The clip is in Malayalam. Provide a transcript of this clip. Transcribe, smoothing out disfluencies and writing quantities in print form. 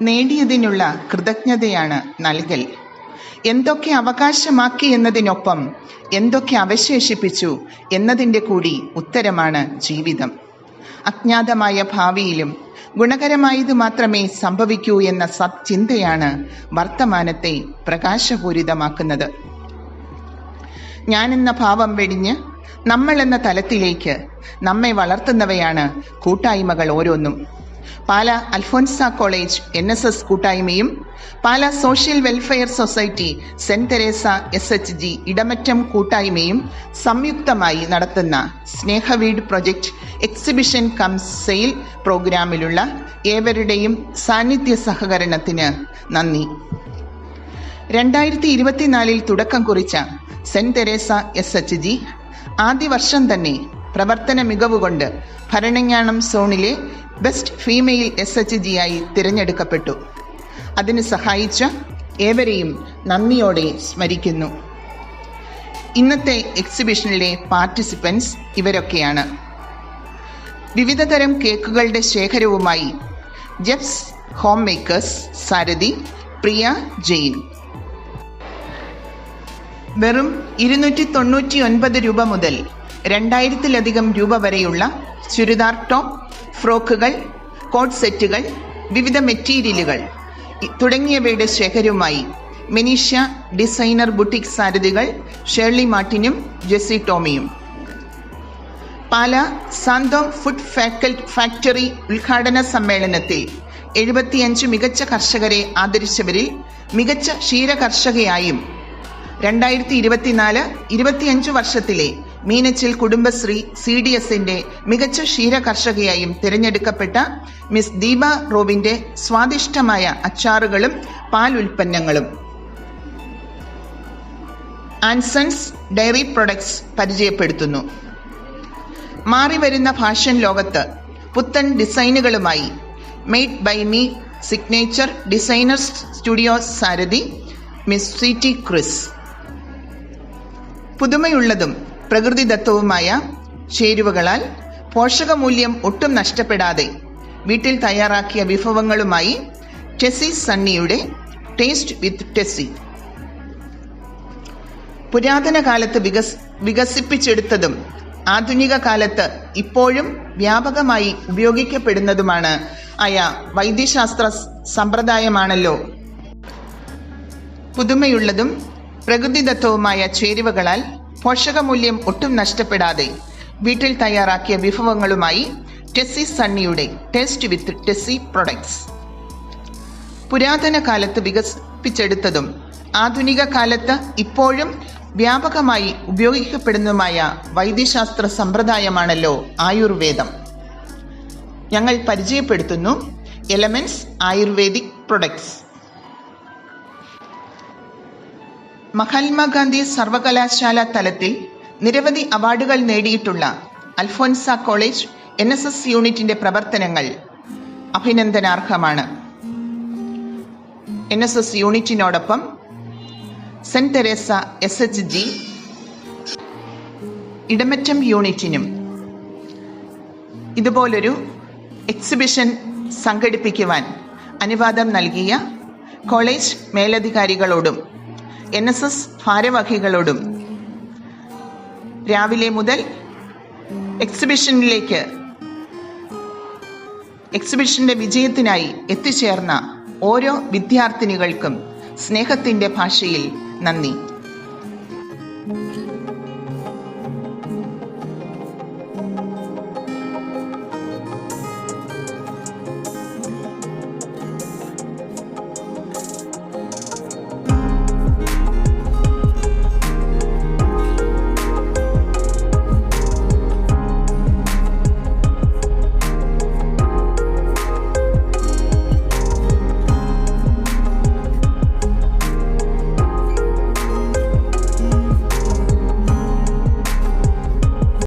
നേടിയതിനുള്ള കൃതജ്ഞതയാണ് നൽകൽ. എന്തൊക്കെ അവകാശമാക്കി എന്നതിനൊപ്പം എന്തൊക്കെ അവശേഷിപ്പിച്ചു എന്നതിൻ്റെ കൂടി ഉത്തരമാണ് ജീവിതം. അജ്ഞാതമായ ഭാവിയിലും ഗുണകരമായത് മാത്രമേ സംഭവിക്കൂ എന്ന സത്ചിന്തയാണ് വർത്തമാനത്തെ പ്രകാശപൂരിതമാക്കുന്നത്. ഞാനെന്ന ഭാവം വെടിഞ്ഞ് നമ്മൾ എന്ന തലത്തിലേക്ക് നമ്മെ വളർത്തുന്നവയാണ് കൂട്ടായ്മകൾ ഓരോന്നും. പാല അൽഫോൻസ കോളേജ് NSS കൂട്ടായ്മയും Pala social welfare society saint Teresa SHG Edamattom കൂട്ടായ്മയും സംയുക്തമായി നടത്തുന്ന സ്നേഹവീട് പ്രൊജക്ട് എക്സിബിഷൻ കം സെയിൽ പ്രോഗ്രാമിലുള്ള ഏവരുടെയും സാന്നിധ്യ സഹകരണത്തിന് നന്ദി. 2024 തുടക്കം കുറിച്ച സെന്റ് തെരേസ SHG ആദ്യ വർഷം തന്നെ പ്രവർത്തന മികവുകൊണ്ട് ഭരണങ്ങാനം സോണിലെ ബെസ്റ്റ് ഫീമെയിൽ SHG ആയി തിരഞ്ഞെടുക്കപ്പെട്ടു. അതിന് സഹായിച്ച ഏവരെയും നന്ദിയോടെ സ്മരിക്കുന്നു. ഇന്നത്തെ എക്സിബിഷനിലെ പാർട്ടിസിപ്പൻസ് ഇവരൊക്കെയാണ്. വിവിധതരം കേക്കുകളുടെ ശേഖരവുമായി ജെഫ്സ് ഹോം മേക്കേഴ്സ് സാരഥി പ്രിയ ജെയിൻ. വെറും 299 രൂപ മുതൽ 2000-ലധികം രൂപ വരെയുള്ള ചുരിദാർ ടോപ്പ്, ഫ്രോക്കുകൾ, കോട്ട് സെറ്റുകൾ, വിവിധ മെറ്റീരിയലുകൾ തുടങ്ങിയവയുടെ ശേഖരവുമായി മെനീഷ്യ ഡിസൈനർ ബുട്ടിക് സാരഥികൾ ഷേർലി മാർട്ടിനും ജെസ്സി ടോമിയും. പാല സാന്തോം ഫുഡ് ഫാക്ടറി ഉദ്ഘാടന സമ്മേളനത്തിൽ 75 മികച്ച കർഷകരെ ആദരിച്ചവരിൽ മികച്ച ക്ഷീര കർഷകയായും 2024-25 വർഷത്തിലെ മീനച്ചിൽ കുടുംബശ്രീ CDSന്റെ മികച്ച ക്ഷീര കർഷകയായും തിരഞ്ഞെടുക്കപ്പെട്ട മിസ് ദീപ റോബിന്റെ സ്വാദിഷ്ടമായ അച്ചാറുകളും പാൽ ഉൽപ്പന്നങ്ങളും. ആൻസൺസ് ഡയറി പ്രൊഡക്ട്സ് പരിചയപ്പെടുത്തുന്നു. മാറിവരുന്ന ഫാഷൻ ലോകത്ത് പുത്തൻ ഡിസൈനുകളുമായി made by me signature designers studio സാരഥി മിസ് സ്വീറ്റി ക്രിസ്. പുതുമയുള്ളതും പ്രകൃതിദത്തവുമായ ചേരുവകളാൽ പോഷകമൂല്യം ഒട്ടും നഷ്ടപ്പെടാതെ വീട്ടിൽ തയ്യാറാക്കിയ വിഭവങ്ങളുമായി ടെസ്സി സണ്ണിയുടെ ടേസ്റ്റ് വിത്ത് ടെസ്സി. പുരാതന കാലത്ത് വികസിപ്പിച്ചെടുത്തതും ആധുനിക കാലത്ത് ഇപ്പോഴും വ്യാപകമായി ഉപയോഗിക്കപ്പെടുന്നതുമാണ് ആയ വൈദ്യശാസ്ത്ര സമ്പ്രദായമാണല്ലോ. പുതുമയുള്ളതും പ്രകൃതിദത്തവുമായ ചേരുവകളാൽ പോഷകമൂല്യം ഒട്ടും നഷ്ടപ്പെടാതെ വീട്ടിൽ തയ്യാറാക്കിയ വിഭവങ്ങളുമായി ടെസ്സി സണ്ണിയുടെ ടേസ്റ്റ് വിത്ത് ടെസ്സി പ്രൊഡക്ട്സ്. പുരാതന കാലത്ത് വികസിപ്പിച്ചെടുത്തതും ആധുനിക കാലത്ത് ഇപ്പോഴും വ്യാപകമായി ഉപയോഗിക്കപ്പെടുന്നതുമായ വൈദ്യശാസ്ത്ര സമ്പ്രദായമാണല്ലോ ആയുർവേദം. ഞങ്ങൾ പരിചയപ്പെടുത്തുന്നു എലമെന്റ്സ് ആയുർവേദിക് പ്രൊഡക്ട്സ്. മഹാത്മാഗാന്ധി സർവകലാശാല തലത്തിൽ നിരവധി അവാർഡുകൾ നേടിയിട്ടുള്ള അൽഫോൻസ കോളേജ് NSS യൂണിറ്റിന്റെ പ്രവർത്തനങ്ങൾ അഭിനന്ദനാർഹമാണ്. NSS യൂണിറ്റിനോടൊപ്പം സെന്റ് തെരേസ SHG ഇടമറ്റം യൂണിറ്റിനും ഇതുപോലൊരു എക്സിബിഷൻ സംഘടിപ്പിക്കുവാൻ അനുവാദം നൽകിയ കോളേജ് മേലധികാരികളോടും NSS ഭാരവാഹികളോടും രാവിലെ മുതൽ എക്സിബിഷന്റെ വിജയത്തിനായി എത്തിച്ചേർന്ന ഓരോ വിദ്യാർത്ഥിനികൾക്കും സ്നേഹത്തിന്റെ ഭാഷയിൽ നന്ദി.